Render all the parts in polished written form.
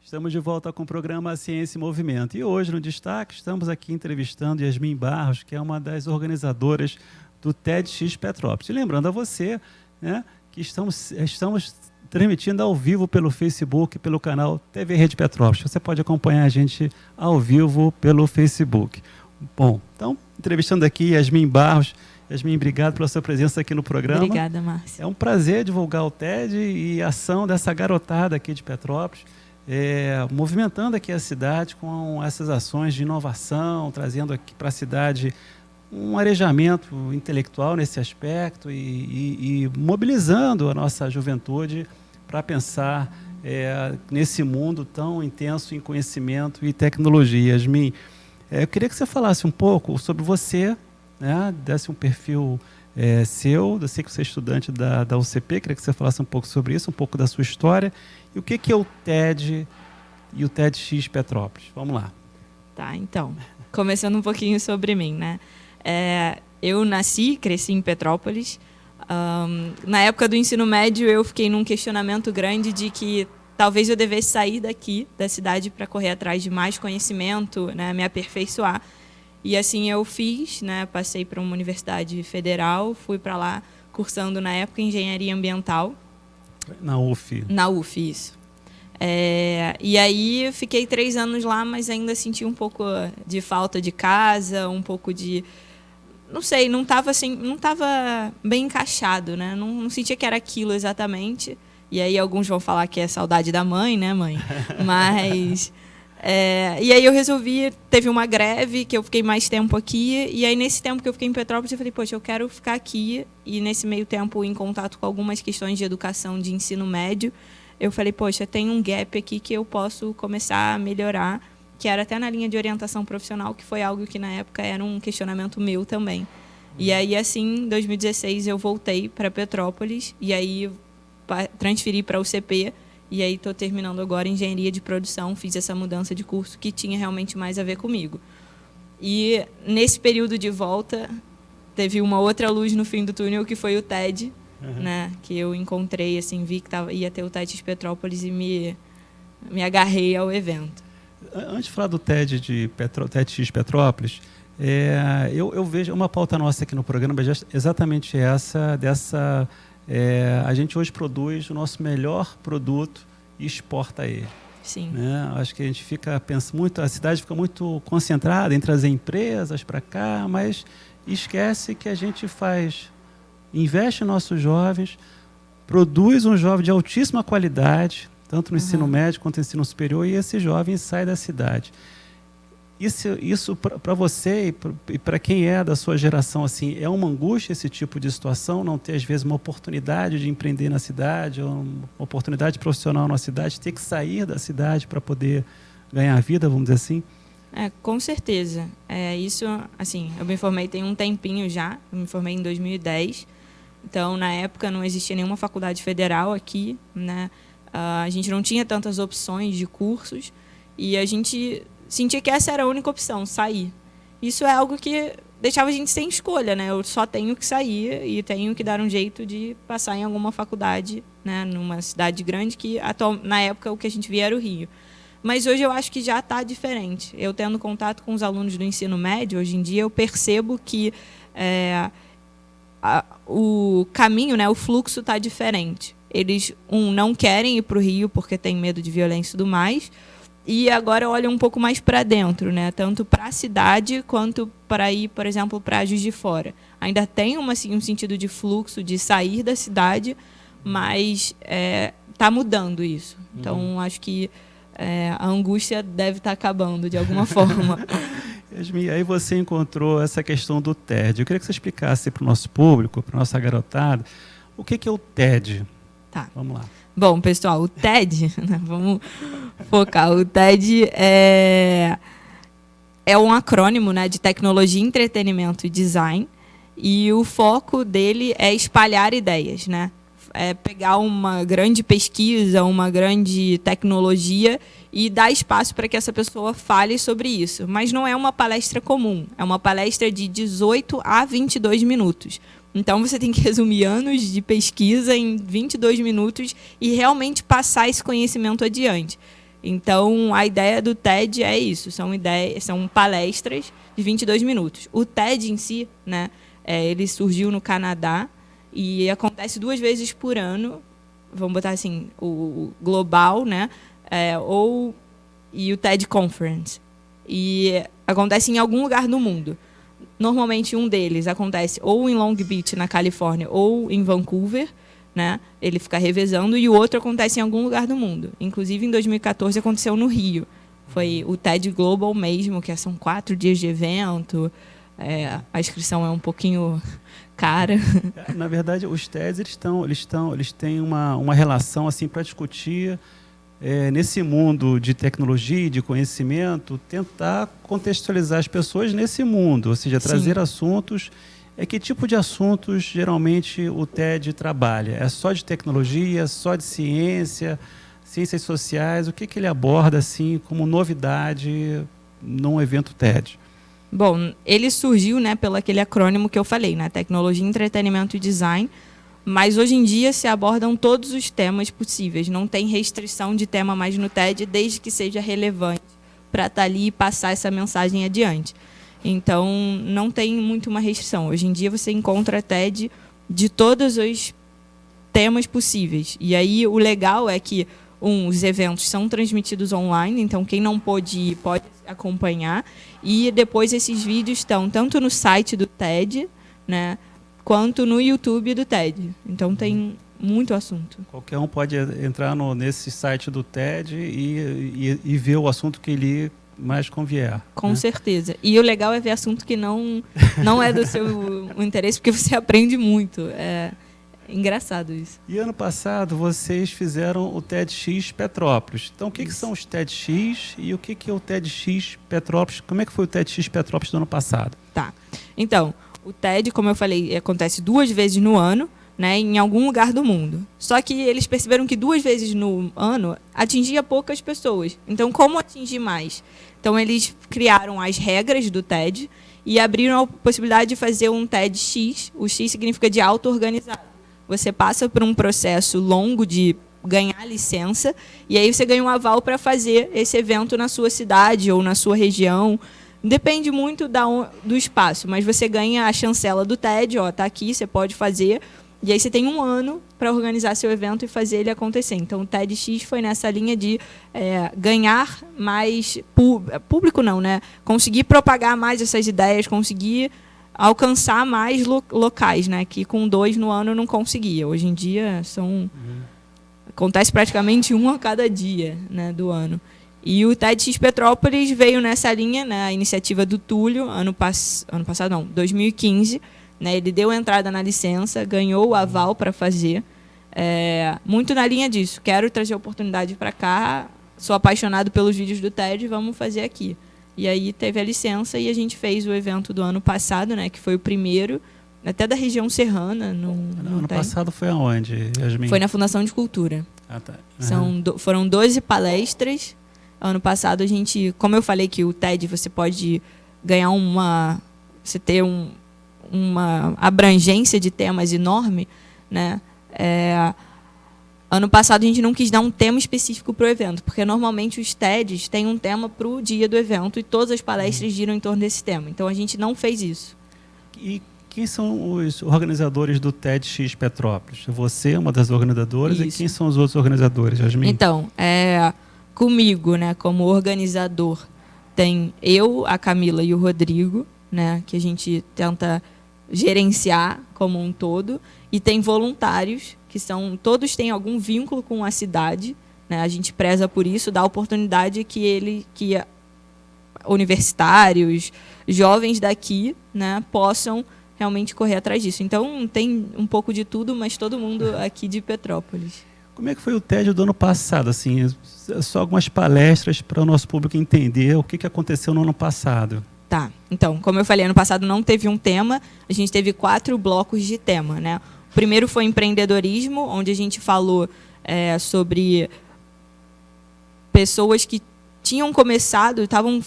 Estamos de volta com o programa Ciência e Movimento. E hoje, no Destaque, estamos aqui entrevistando Yasmin Barros, que é uma das organizadoras do TEDx Petrópolis. E lembrando a você, né, que estamos transmitindo ao vivo pelo Facebook, pelo canal TV Rede Petrópolis. Você pode acompanhar a gente ao vivo pelo Facebook. Bom, então, entrevistando aqui Yasmin Barros. Yasmin, obrigado pela sua presença aqui no programa. Obrigada, Márcia. É um prazer divulgar o TED e a ação dessa garotada aqui de Petrópolis, movimentando aqui a cidade com essas ações de inovação, trazendo aqui para a cidade um arejamento intelectual nesse aspecto e mobilizando a nossa juventude para pensar nesse mundo tão intenso em conhecimento e tecnologia. Yasmin, eu queria que você falasse um pouco sobre você, né, desse um perfil seu. Eu sei que você é estudante da UCP, queria que você falasse um pouco sobre isso, um pouco da sua história e o que é o TED e o TEDx Petrópolis. Vamos lá. Tá, então, começando um pouquinho sobre mim, né? Eu nasci, cresci em Petrópolis. Na época do ensino médio, eu fiquei num questionamento grande de que talvez eu devesse sair daqui, da cidade, para correr atrás de mais conhecimento, né, me aperfeiçoar. E assim eu fiz, né, passei para uma universidade federal, fui para lá cursando, na época, engenharia ambiental. Na UF. Na UF, isso. E aí fiquei 3 anos lá, mas ainda senti um pouco de falta de casa, um pouco de... Não sei, não estava assim, não estava bem encaixado, né? Não sentia que era aquilo exatamente. E aí alguns vão falar que é saudade da mãe, né, mãe? Mas... e aí eu resolvi, teve uma greve, que eu fiquei mais tempo aqui, e aí nesse tempo que eu fiquei em Petrópolis, eu falei, poxa, eu quero ficar aqui, e nesse meio tempo em contato com algumas questões de educação de ensino médio, eu falei, poxa, tem um gap aqui que eu posso começar a melhorar, que era até na linha de orientação profissional, que foi algo que na época era um questionamento meu também. E aí, assim, em 2016 eu voltei para Petrópolis, e aí transferi para a UCP, e aí estou terminando agora engenharia de produção, fiz essa mudança de curso que tinha realmente mais a ver comigo. E nesse período de volta, teve uma outra luz no fim do túnel, que foi o TED, né, que eu encontrei, assim, vi que ia ter o TEDx Petrópolis e me agarrei ao evento. Antes de falar do TEDx Petrópolis, eu vejo uma pauta nossa aqui no programa, exatamente essa... a gente hoje produz o nosso melhor produto e exporta ele. Sim. Né? Acho que a gente pensa muito, a cidade fica muito concentrada em trazer empresas para cá, mas esquece que a gente investe em nossos jovens, produz um jovem de altíssima qualidade, tanto no ensino médio quanto no ensino superior, e esse jovem sai da cidade. Isso para você e para quem é da sua geração, assim, é uma angústia esse tipo de situação, não ter às vezes uma oportunidade de empreender na cidade, ou uma oportunidade profissional na cidade, ter que sair da cidade para poder ganhar vida, vamos dizer assim? Com certeza. Isso, assim, eu me formei tem um tempinho já, eu me formei em 2010, então na época não existia nenhuma faculdade federal aqui, né? A gente não tinha tantas opções de cursos e a gente sentia que essa era a única opção, sair. Isso é algo que deixava a gente sem escolha, né? Eu só tenho que sair e tenho que dar um jeito de passar em alguma faculdade, né? Numa cidade grande, que na época o que a gente via era o Rio. Mas hoje eu acho que já está diferente. Eu tendo contato com os alunos do ensino médio, hoje em dia eu percebo que o caminho, né? O fluxo está diferente. Eles, não querem ir para o Rio porque tem medo de violência e tudo mais, e agora olham um pouco mais para dentro, né? Tanto para a cidade quanto para ir, por exemplo, para Juiz de Fora. Ainda tem um sentido de fluxo, de sair da cidade, mas está mudando isso. Então, acho que a angústia deve estar acabando de alguma forma. Yasmin, aí você encontrou essa questão do TED. Eu queria que você explicasse para o nosso público, para a nossa garotada, o que é o TED? Tá. Vamos lá. Bom, pessoal, o TED, né, vamos focar. O TED é um acrônimo, né, de tecnologia, entretenimento e design, e o foco dele é espalhar ideias, né? Pegar uma grande pesquisa, uma grande tecnologia e dar espaço para que essa pessoa fale sobre isso. Mas não é uma palestra comum, é uma palestra de 18 a 22 minutos. Então, você tem que resumir anos de pesquisa em 22 minutos e realmente passar esse conhecimento adiante. Então, a ideia do TED é isso, são palestras de 22 minutos. O TED em si, né, ele surgiu no Canadá e acontece 2 vezes por ano, vamos botar assim, o global, né, e o TED Conference. E acontece em algum lugar do mundo. Normalmente, um deles acontece ou em Long Beach, na Califórnia, ou em Vancouver, né? Ele fica revezando, e o outro acontece em algum lugar do mundo. Inclusive, em 2014, aconteceu no Rio. Foi o TED Global mesmo, que são 4 dias de evento. A inscrição é um pouquinho cara. Na verdade, os TEDs eles têm uma relação assim para discutir nesse mundo de tecnologia, de conhecimento, tentar contextualizar as pessoas nesse mundo, ou seja, trazer assuntos. Que tipo de assuntos geralmente o TED trabalha? É só de tecnologia, só de ciência, ciências sociais? O que ele aborda assim como novidade num evento TED? Bom, ele surgiu, né, pelo aquele acrônimo que eu falei, né, Tecnologia, Entretenimento e Design, mas hoje em dia se abordam todos os temas possíveis. Não tem restrição de tema mais no TED, desde que seja relevante para estar ali e passar essa mensagem adiante. Então, não tem muito uma restrição. Hoje em dia, você encontra TED de todos os temas possíveis. E aí, o legal é que os eventos são transmitidos online, então quem não pôde ir pode acompanhar. E depois esses vídeos estão tanto no site do TED, né, quanto no YouTube do TED. Então, tem muito assunto. Qualquer um pode entrar nesse site do TED e ver o assunto que ele mais convier. Com certeza. E o legal é ver assunto que não é do seu interesse, porque você aprende muito. É engraçado isso. E ano passado vocês fizeram o TEDx Petrópolis. Então, o que são os TEDx e o que é o TEDx Petrópolis? Como é que foi o TEDx Petrópolis do ano passado? Tá. Então, o TED, como eu falei, acontece 2 vezes no ano, né, em algum lugar do mundo. Só que eles perceberam que 2 vezes no ano atingia poucas pessoas. Então, como atingir mais? Então, eles criaram as regras do TED e abriram a possibilidade de fazer um TEDx. O X significa de auto-organizado. Você passa por um processo longo de ganhar licença e aí você ganha um aval para fazer esse evento na sua cidade ou na sua região. Depende muito do espaço, mas você ganha a chancela do TED, está aqui, você pode fazer. E aí você tem 1 ano para organizar seu evento e fazer ele acontecer. Então, o TEDx foi nessa linha de ganhar mais público, não, né? Conseguir propagar mais essas ideias, conseguir alcançar mais locais, né? Que com 2 no ano eu não conseguia. Hoje em dia acontece praticamente 1 a cada dia, né, do ano. E o TEDx Petrópolis veio nessa linha, né? A iniciativa do Túlio, 2015. Né, ele deu entrada na licença, ganhou o aval para fazer. Muito na linha disso. Quero trazer oportunidade para cá, sou apaixonado pelos vídeos do TED, vamos fazer aqui. E aí teve a licença e a gente fez o evento do ano passado, né, que foi o primeiro, até da região serrana. Ano passado foi aonde, Yasmin? Foi na Fundação de Cultura. Ah, tá. Foram 12 palestras. Ano passado a gente, como eu falei que o TED você pode ganhar você ter uma abrangência de temas enorme, né? Ano passado a gente não quis dar um tema específico para o evento, porque normalmente os TEDs têm um tema para o dia do evento e todas as palestras giram em torno desse tema. Então a gente não fez isso. E quem são os organizadores do TEDx Petrópolis? Você é uma das organizadoras. Isso. E quem são os outros organizadores, Yasmin? Então, comigo, né, como organizador, tem eu, a Camila e o Rodrigo, né, que a gente tenta gerenciar como um todo, e tem voluntários que todos têm algum vínculo com a cidade, né? A gente preza por isso, dá oportunidade que universitários, jovens daqui, né, possam realmente correr atrás disso. Então tem um pouco de tudo, mas todo mundo aqui de Petrópolis. Como é que foi o TED do ano passado? Assim, só algumas palestras para o nosso público entender o que aconteceu no ano passado. Tá, então, como eu falei, ano passado não teve um tema, a gente teve 4 blocos de tema, né? O primeiro foi empreendedorismo, onde a gente falou sobre pessoas que tinham começado, estavam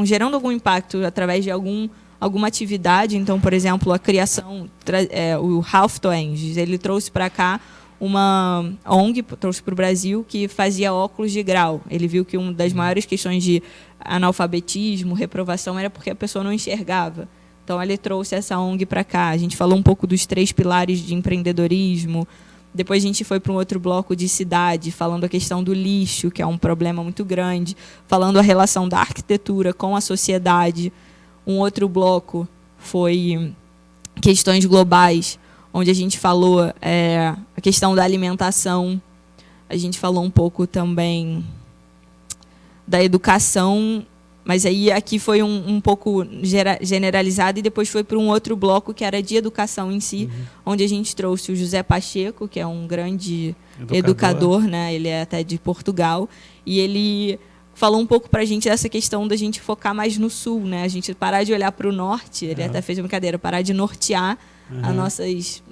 gerando algum impacto através de alguma atividade. Então, por exemplo, a criação, o Ralph Toenges, ele trouxe para cá uma ONG, trouxe para o Brasil, que fazia óculos de grau. Ele viu que uma das maiores questões de analfabetismo, reprovação, era porque a pessoa não enxergava. Então, ele trouxe essa ONG para cá. A gente falou um pouco dos 3 pilares de empreendedorismo. Depois, a gente foi para um outro bloco de cidade, falando a questão do lixo, que é um problema muito grande, falando a relação da arquitetura com a sociedade. Um outro bloco foi questões globais, onde a gente falou a questão da alimentação. A gente falou um pouco também da educação, mas aí aqui foi um pouco generalizado, e depois foi para um outro bloco que era de educação em si, onde a gente trouxe o José Pacheco, que é um grande educador, né? Ele é até de Portugal, e ele falou um pouco para a gente dessa questão da gente focar mais no sul, né? A gente parar de olhar para o norte, ele até fez uma brincadeira, parar de nortear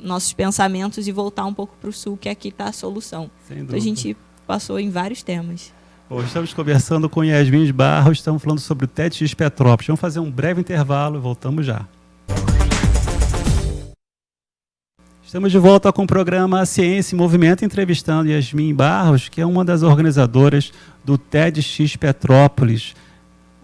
nossos pensamentos e voltar um pouco para o sul, que aqui está a solução. Então a gente passou em vários temas. Bom, estamos conversando com Yasmin Barros, estamos falando sobre o TEDx Petrópolis. Vamos fazer um breve intervalo e voltamos já. Estamos de volta com o programa Ciência e Movimento, entrevistando Yasmin Barros, que é uma das organizadoras do TEDx Petrópolis,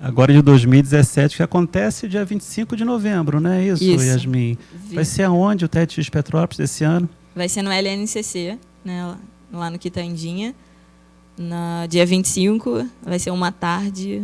agora de 2017, que acontece dia 25 de novembro, não é isso, Yasmin? Vai ser aonde o TEDx Petrópolis esse ano? Vai ser no LNCC, né, lá no Quitandinha. No dia 25, vai ser uma tarde.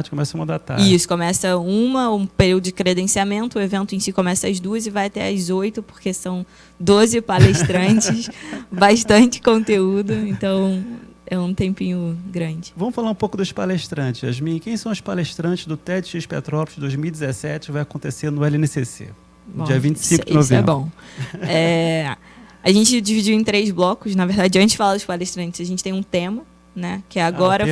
Começa 1 da tarde. Isso, começa um período de credenciamento, o evento em si começa às 2 e vai até às 8, porque são 12 palestrantes, bastante conteúdo, então é um tempinho grande. Vamos falar um pouco dos palestrantes, Yasmin. Quem são os palestrantes do TEDx Petrópolis 2017, que vai acontecer no LNCC, no dia 25 de novembro? Isso é bom. A gente dividiu em 3 blocos. Na verdade, antes de falar dos palestrantes, a gente tem um tema, né? Que é agora.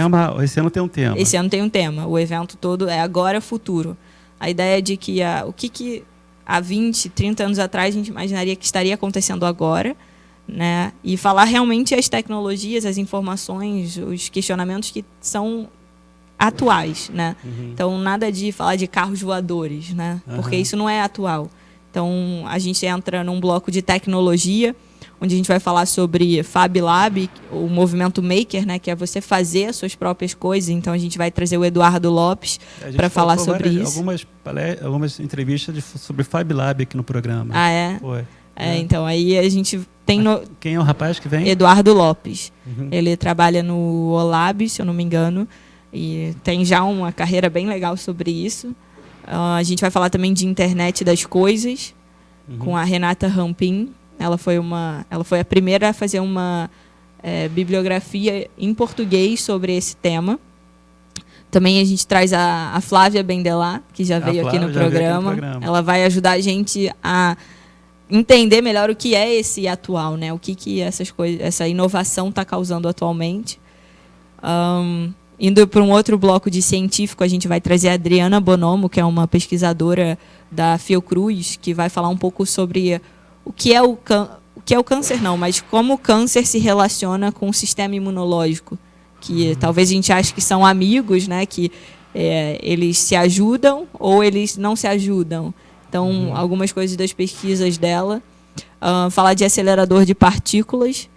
Esse ano tem um tema. Esse ano tem um tema. O evento todo é agora, futuro. A ideia é de que o que há 20, 30 anos atrás a gente imaginaria que estaria acontecendo agora, né? E falar realmente as tecnologias, as informações, os questionamentos que são atuais, né? Então, nada de falar de carros voadores, né? Porque isso não é atual. Então, a gente entra num bloco de tecnologia, onde a gente vai falar sobre Fab Lab, o movimento maker, né, que é você fazer as suas próprias coisas. Então, a gente vai trazer o Eduardo Lopes para falar sobre isso. Algumas entrevistas sobre Fab Lab aqui no programa. Ah, é? Foi. Então, aí a gente tem... Quem é o rapaz que vem? Eduardo Lopes. Ele trabalha no Olab, se eu não me engano, e tem já uma carreira bem legal sobre isso. A gente vai falar também de internet das coisas, com a Renata Rampin. Ela foi a primeira a fazer uma bibliografia em português sobre esse tema. Também a gente traz a Flávia Bendelá, que já veio aqui no programa. Ela vai ajudar a gente a entender melhor o que é esse atual, né? O que essa inovação está causando atualmente. Indo para um outro bloco de científico, a gente vai trazer a Adriana Bonomo, que é uma pesquisadora da Fiocruz, que vai falar um pouco sobre o que é o câncer, mas como o câncer se relaciona com o sistema imunológico, que talvez a gente ache que são amigos, né, que eles se ajudam ou eles não se ajudam. Então, algumas coisas das pesquisas dela. Falar de acelerador de partículas,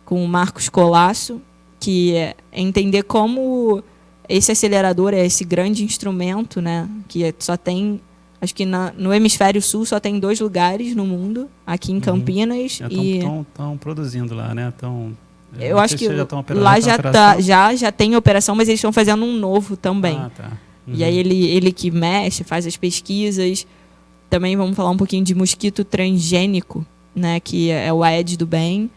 com o Marcos Colasso, que é entender como esse acelerador é esse grande instrumento, né, que só tem, acho que no hemisfério sul só tem 2 lugares no mundo, aqui em Campinas. Estão produzindo lá, né? Eu acho que lá já tem operação, mas eles estão fazendo um novo também. E aí ele que mexe, faz as pesquisas. Também vamos falar um pouquinho de mosquito transgênico, né, que é o Aedes do bem.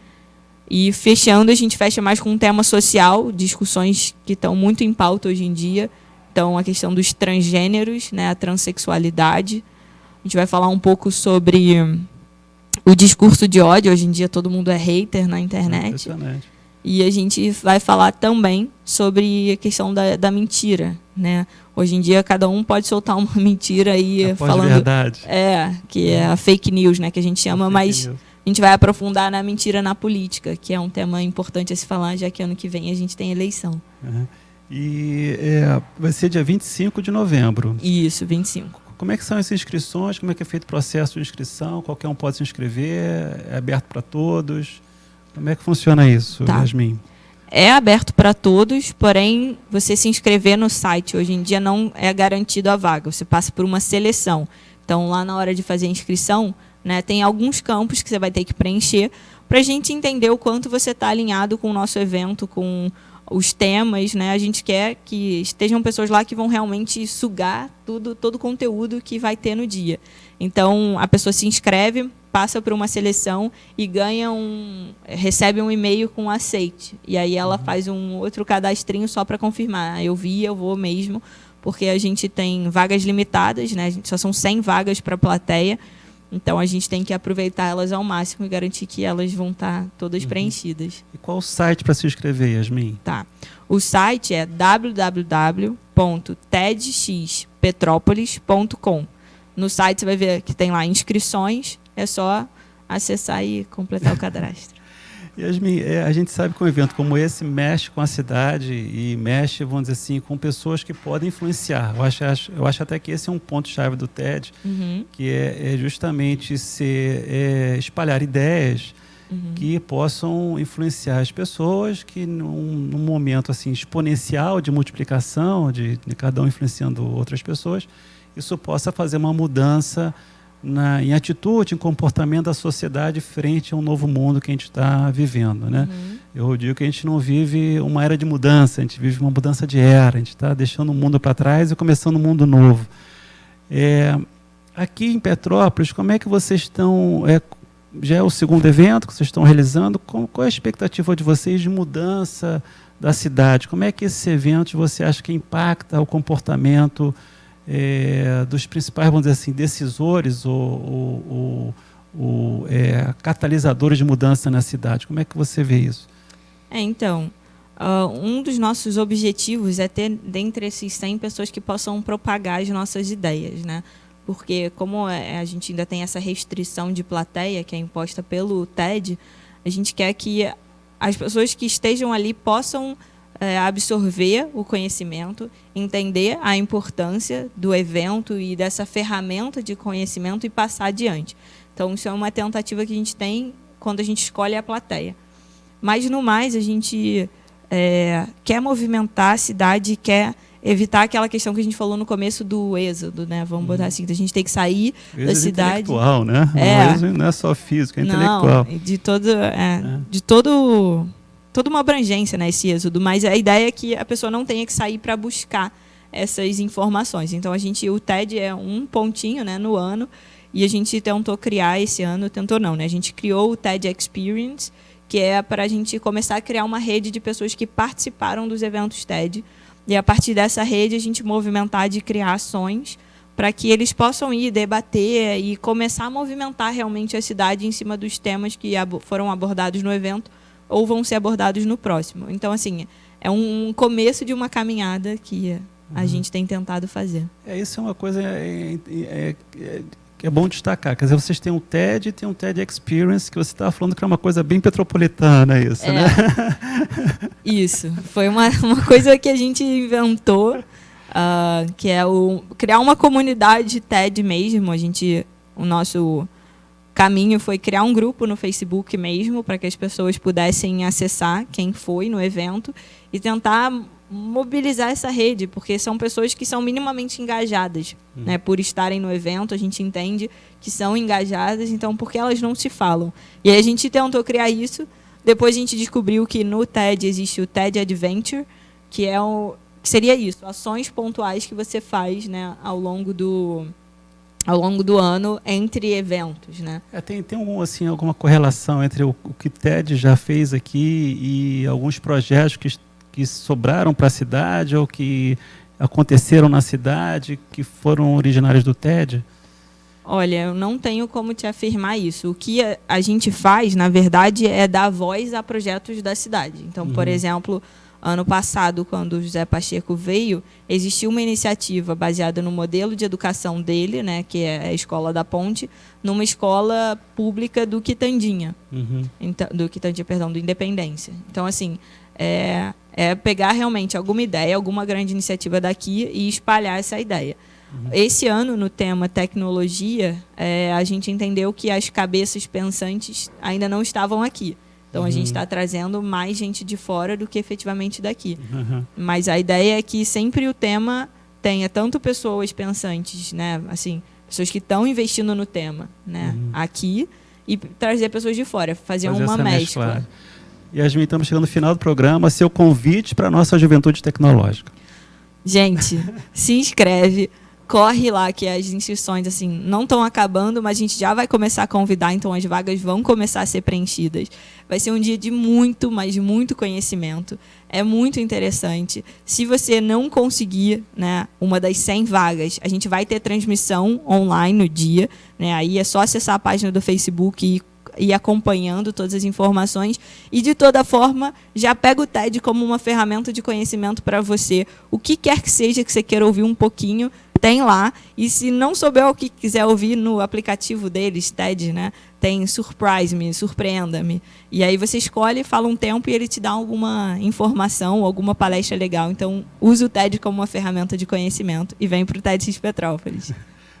E fechando, a gente fecha mais com um tema social, discussões que estão muito em pauta hoje em dia. Então, a questão dos transgêneros, né, a transexualidade. A gente vai falar um pouco sobre o discurso de ódio. Hoje em dia, todo mundo é hater na internet. E a gente vai falar também sobre a questão da mentira, né? Hoje em dia, cada um pode soltar uma mentira aí falando... verdade. Que é a fake news, né, que a gente chama, mas... A gente vai aprofundar na mentira na política, que é um tema importante a se falar, já que ano que vem a gente tem eleição. E vai ser dia 25 de novembro. Isso, 25. Como é que são as inscrições? Como é que é feito o processo de inscrição? Qualquer um pode se inscrever? É aberto para todos? Como é que funciona isso, Yasmin? É aberto para todos, porém, você se inscrever no site hoje em dia não é garantido a vaga. Você passa por uma seleção. Então, lá na hora de fazer a inscrição, né, tem alguns campos que você vai ter que preencher para a gente entender o quanto você está alinhado com o nosso evento, com os temas. Né? A gente quer que estejam pessoas lá que vão realmente sugar todo o conteúdo que vai ter no dia. Então, a pessoa se inscreve, passa por uma seleção e recebe um e-mail com aceite. E aí ela faz um outro cadastrinho só para confirmar. Eu vou mesmo, porque a gente tem vagas limitadas, né? Só são 100 vagas para a plateia. Então, a gente tem que aproveitar elas ao máximo e garantir que elas vão estar todas preenchidas. E qual o site para se inscrever, Yasmin? Tá. O site é www.tedxpetropolis.com. No site você vai ver que tem lá inscrições. É só acessar e completar o cadastro. Yasmin, a gente sabe que um evento como esse mexe com a cidade e mexe, vamos dizer assim, com pessoas que podem influenciar. Eu acho até que esse é um ponto-chave do TED, que é justamente espalhar ideias que possam influenciar as pessoas, que num momento assim, exponencial de multiplicação, de cada um influenciando outras pessoas, isso possa fazer uma mudança em atitude, em comportamento da sociedade frente a um novo mundo que a gente está vivendo, né? Eu digo que a gente não vive uma era de mudança, a gente vive uma mudança de era, a gente está deixando o mundo para trás e começando um mundo novo. Aqui em Petrópolis, como é que vocês estão... já é o segundo evento que vocês estão realizando, qual é a expectativa de vocês de mudança da cidade? Como é que esses eventos você acha que impacta o comportamento dos principais, vamos dizer assim, decisores ou catalisadores de mudança na cidade? Como é que você vê isso? Então, um dos nossos objetivos é ter, dentre esses 100 pessoas que possam propagar as nossas ideias, né? Porque como a gente ainda tem essa restrição de plateia, que é imposta pelo TED, a gente quer que as pessoas que estejam ali possam absorver o conhecimento, entender a importância do evento e dessa ferramenta de conhecimento e passar adiante. Então, isso é uma tentativa que a gente tem quando a gente escolhe a plateia. Mas, no mais, a gente quer movimentar a cidade, quer evitar aquela questão que a gente falou no começo do êxodo, né? Vamos botar assim, a gente tem que sair da cidade. Intelectual, né? O êxodo não é só físico, é intelectual. De toda uma abrangência, né, esse êxodo, mas a ideia é que a pessoa não tenha que sair para buscar essas informações. Então, o TED é um pontinho, né, no ano, e a gente tentou criar esse ano, a gente criou o TED Experience, que é para a gente começar a criar uma rede de pessoas que participaram dos eventos TED, e a partir dessa rede a gente movimentar de criar ações para que eles possam ir debater e começar a movimentar realmente a cidade em cima dos temas que foram abordados no evento, ou vão ser abordados no próximo. Então, assim, é um começo de uma caminhada que a gente tem tentado fazer. Isso é uma coisa que é bom destacar. Quer dizer, vocês têm um TED e tem um TED Experience, que você estava falando que é uma coisa bem petropolitana, isso, né? Isso. Foi uma coisa que a gente inventou, que é criar uma comunidade TED mesmo. O nosso caminho foi criar um grupo no Facebook mesmo, para que as pessoas pudessem acessar quem foi no evento e tentar mobilizar essa rede, porque são pessoas que são minimamente engajadas, né? Por estarem no evento, a gente entende que são engajadas, então por que elas não se falam? E aí a gente tentou criar isso, depois a gente descobriu que no TED existe o TED Adventure, que seria isso, ações pontuais que você faz, né, ao longo do ano entre eventos, né? Tem alguma correlação entre o que o TED já fez aqui e alguns projetos que sobraram para a cidade ou que aconteceram na cidade, que foram originários do TED? Olha, eu não tenho como te afirmar isso. O que a gente faz, na verdade, é dar voz a projetos da cidade. Então, por exemplo, ano passado, quando o José Pacheco veio, existiu uma iniciativa baseada no modelo de educação dele, né, que é a Escola da Ponte, numa escola pública do Quitandinha. Então, do Independência. Então, assim, pegar realmente alguma ideia, alguma grande iniciativa daqui e espalhar essa ideia. Esse ano, no tema tecnologia, a gente entendeu que as cabeças pensantes ainda não estavam aqui. Então, a gente está trazendo mais gente de fora do que efetivamente daqui. Uhum. Mas a ideia é que sempre o tema tenha tanto pessoas pensantes, né? Assim, pessoas que estão investindo no tema, né? Aqui, e trazer pessoas de fora, fazer uma essa mescla. Yasmin, estamos chegando no final do programa. Seu convite para a nossa juventude tecnológica. Gente, se inscreve, corre lá, que as inscrições assim não estão acabando, mas a gente já vai começar a convidar, então as vagas vão começar a ser preenchidas. Vai ser um dia de muito, mas muito conhecimento. É muito interessante. Se você não conseguir, né, uma das 100 vagas, a gente vai ter transmissão online no dia, né? Aí é só acessar a página do Facebook e ir acompanhando todas as informações e, de toda forma, já pega o TED como uma ferramenta de conhecimento para você. O que quer que seja que você queira ouvir um pouquinho, tem lá. E se não souber o que quiser ouvir no aplicativo deles, TED, né, tem Surprise Me, Surpreenda-me. E aí você escolhe, fala um tempo e ele te dá alguma informação, alguma palestra legal. Então, use o TED como uma ferramenta de conhecimento e vem para o TEDx Petrópolis.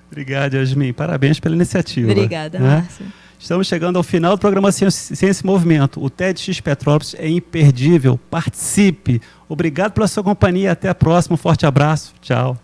Obrigado, Yasmin. Parabéns pela iniciativa. Obrigada, Márcia. Estamos chegando ao final do programa Ciência e Movimento. O TEDx Petrópolis é imperdível. Participe. Obrigado pela sua companhia. Até a próxima. Um forte abraço. Tchau.